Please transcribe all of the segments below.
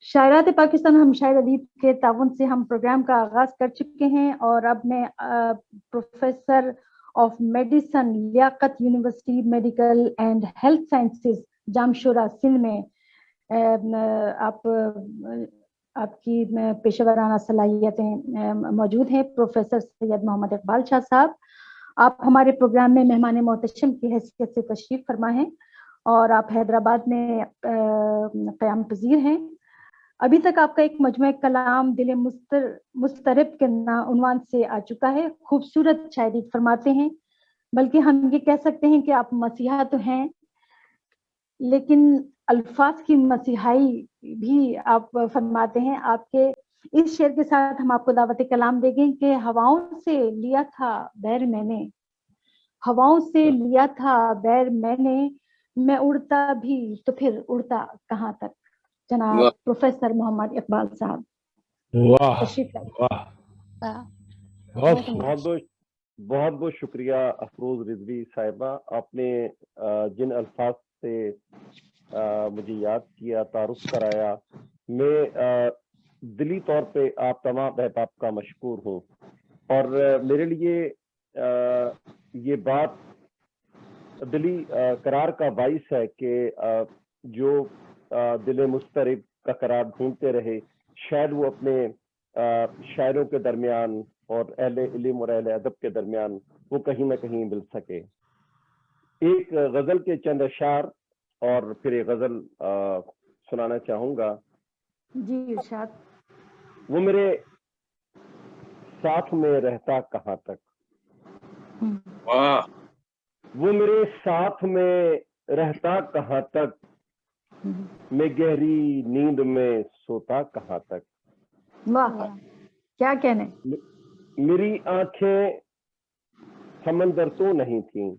شاعرات پاکستان ہم شاعر ادیب کے تعاون سے ہم پروگرام کا آغاز کر چکے ہیں اور اب میں professor of medicine Liaquat university medical and health sciences Jamshoro Sindh میں آپ کی پیشہ ورانہ صلاحیتیں موجود ہیں. پروفیسر سید محمد اقبال شاہ صاحب، آپ ہمارے پروگرام میں مہمان محتشم کی حیثیت سے تشریف فرما ہیں اور آپ حیدرآباد میں قیام پذیر ہیں. ابھی تک آپ کا ایک مجموعہ کلام دل مضطرب کے عنوان سے آ چکا ہے. خوبصورت شاعری فرماتے ہیں، بلکہ ہم یہ کہہ سکتے ہیں کہ آپ مسیحا تو ہیں لیکن الفاظ کی مسیحائی بھی آپ فرماتے ہیں. آپ کے اس شعر کے ساتھ ہم آپ کو دعوت کلام دیں گے کہ ہواؤں سے لیا تھا بیر میں نے، ہواؤں سے لیا تھا بیر میں اڑتا بھی تو پھر اڑتا کہاں تک. جناب پروفیسر محمد اقبال صاحب تشریف لائیں. بہت بہت شکریہ افروز رضوی صاحبہ. آپ نے جن الفاظ سے مجھے یاد کیا، تعارف کرایا، میں دلی طور پہ آپ تمام احباب کا مشکور ہوں. اور میرے لیے یہ بات دلی قرار کا باعث ہے کہ جو دل مضطرب کا قرار ڈھونڈتے رہے، شاید وہ اپنے شاعروں کے درمیان اور اہل علم اور اہل ادب کے درمیان وہ کہیں نہ کہیں مل سکے. ایک غزل کے چند اشعار اور پھر ایک غزل سنانا چاہوں گا. جی ارشاد. وہ میرے ساتھ میں رہتا کہاں تک، وہ میرے ساتھ میں رہتا کہاں تک، میں گہری نیند میں سوتا کہاں تک. واہ کیا کہنے. میری آنکھیں سمندر تو نہیں تھیں،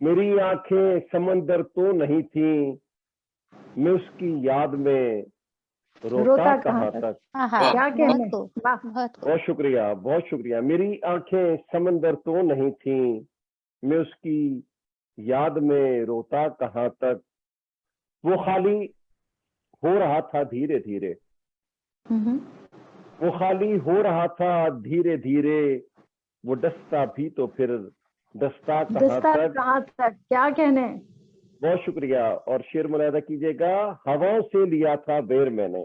میری آنکھیں سمندر تو نہیں تھیں، میں اس کی یاد میں روتا کہاں تک. کیا کہنے. بہت شکریہ، بہت شکریہ. میری آنکھیں سمندر تو نہیں تھیں، میں اس کی یاد میں روتا کہاں تک. وہ خالی ہو رہا تھا دھیرے دھیرے، وہ خالی ہو رہا تھا دھیرے دھیرے، وہ ڈستا بھی تو پھر ڈستا کہاں تک. کیا کہنے. بہت شکریہ. اور شعر ملاحظہ کیجیے گا. ہواؤں سے لیا تھا بیر میں نے،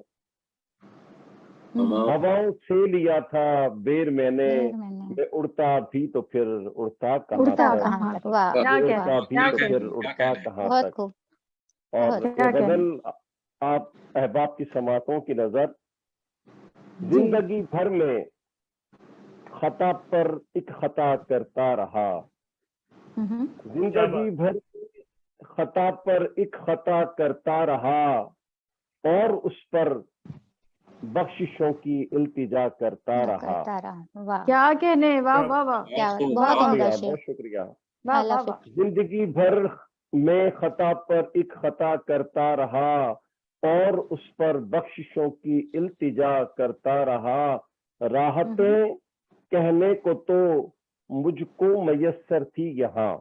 ہواؤں سے لیا تھا بیر میں نے، میں اڑتا بھی تو پھر اڑتا کہاں تک، اڑتا بھی تو پھر اڑتا کہاں تک. اور غزل آپ احباب کی سماعتوں کی نظر. زندگی بھر میں خطا پر ایک خطا کرتا رہا، زندگی بھر خطا پر ایک خطا کرتا رہا، اور اس پر بخششوں کی التجا کرتا رہا. کیا کہنے. واہ واہ واہ. بہت شکریہ. زندگی بھر میں خطا پر ایک خطا کرتا رہا، اور اس پر بخششوں کی التجا کرتا رہا. راحتیں کہنے کو تو مجھ کو میسر تھی یہاں،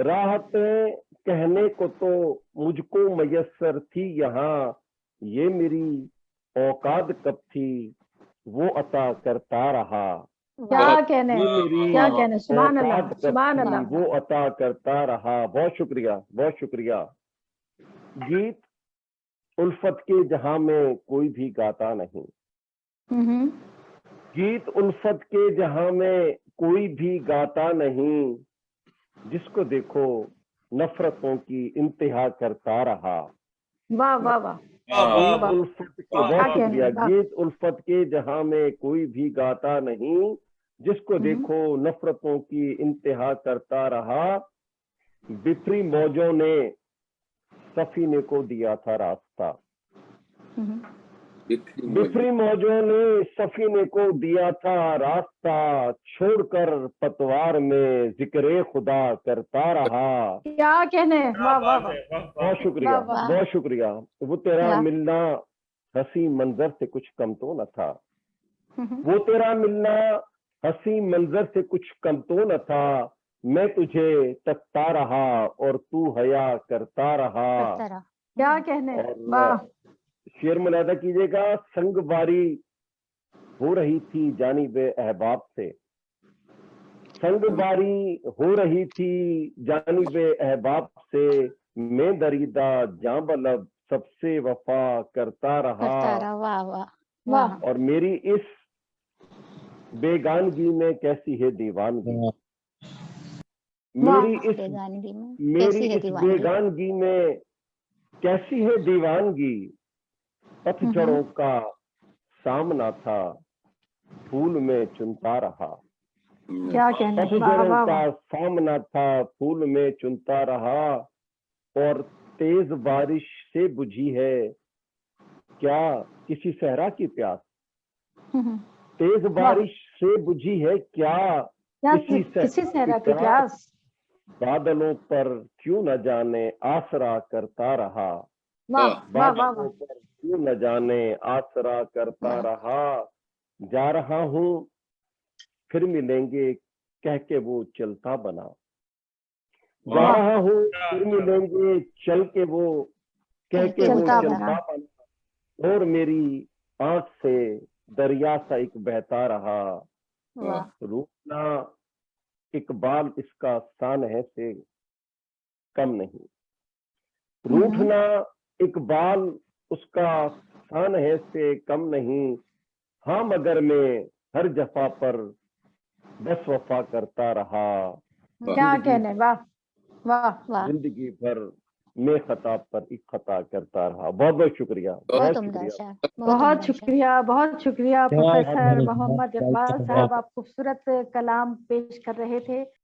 راحتیں کہنے کو تو مجھ کو میسر تھی یہاں، یہ میری اوقات کب تھی وہ عطا کرتا رہا. کیا کہنے. کیا کہنے. سبحان اللہ سبحان اللہ. وہ عطا کرتا رہا. بہت شکریہ، بہت شکریہ. گیت الفت کے جہاں میں کوئی بھی گاتا نہیں، گیت الفت کے جہاں میں کوئی بھی گاتا نہیں، جس کو دیکھو نفرتوں کی انتہا کرتا رہا. واہ واہ واہ. گیت الفت کے، بہت شکریہ. گیت الفت کے جہاں میں کوئی بھی گاتا نہیں، جس کو دیکھو نفرتوں کی انتہا کرتا رہا. بفری موجوں نے سفینے کو دیا تھا راستہ، بفری موجوں نے سفینے کو دیا تھا راستہ، چھوڑ کر پتوار میں ذکر خدا کرتا رہا. کیا کہنے. واہ واہ واہ. بہت شکریہ، بہت شکریہ. وہ تیرا ملنا ہنسی منظر سے کچھ کم تو نہ تھا، وہ تیرا ملنا ہنسی منظر سے کچھ کم تو نہ تھا، میں تجھے تکتا رہا اور تو حیا کرتا رہا. کیا کہنے، اور واہ شعر ملاحظہ کیجیے گا، سنگ باری ہو رہی تھی جانب احباب سے، سنگ باری ہو رہی تھی جانب احباب سے، میں دریدہ جاں بلب سب سے وفا کرتا رہا، واہ واہ واہ اور میری اس بیگانگی میں کیسی ہے دیوانگی، میری اس بیگانگی میں میری کیسی ہے اس دیوانگی، بیگانگی میں کیسی ہے دیوانگی، پتھ جڑوں کا سامنا تھا پھول میں چنتا رہا، کیا کہنے، پتھ واہ جڑوں واہ کا واہ سامنا تھا پھول میں چنتا رہا، اور تیز بارش سے بجھی ہے کیا کسی صحرا کی پیاس، تیز بارش سے بجھی ہے کیا کسی کسی صحرا صحرا کی کی پیاس، پیاس، بادلوں پر کیوں نہ جانے آسرا کرتا رہا، واہ واہ واہ بادلوں پر کیوں نہ جانے آسرا کرتا رہا، جا رہا ہوں پھر ملیں گے کہہ کے وہ چلتا بنا، جا واہ رہا ہوں پھر ملیں گے چل کے وہ کہہ کے وہ چلتا چلتا بنا، بنا، اور میری آنکھ سے دریا سا ایک بہتا رہا، واہ روٹنا اقبال اس کا سانحہ سے کم نہیں، روٹنا اقبال اس کا سانحہ سے کم نہیں، ہاں مگر میں ہر جفا پر بس وفا کرتا رہا، کیا کہنے، واہ واہ واہ زندگی بھر میں خطا پر ایک خطا کرتا رہا۔ بہت بہت شکریہ، بہت عمدہ شعر، بہت شکریہ، بہت شکریہ بہت پروفیسر بہت محمد بہت اقبال بہت صاحب، آپ خوبصورت کلام پیش کر رہے تھے۔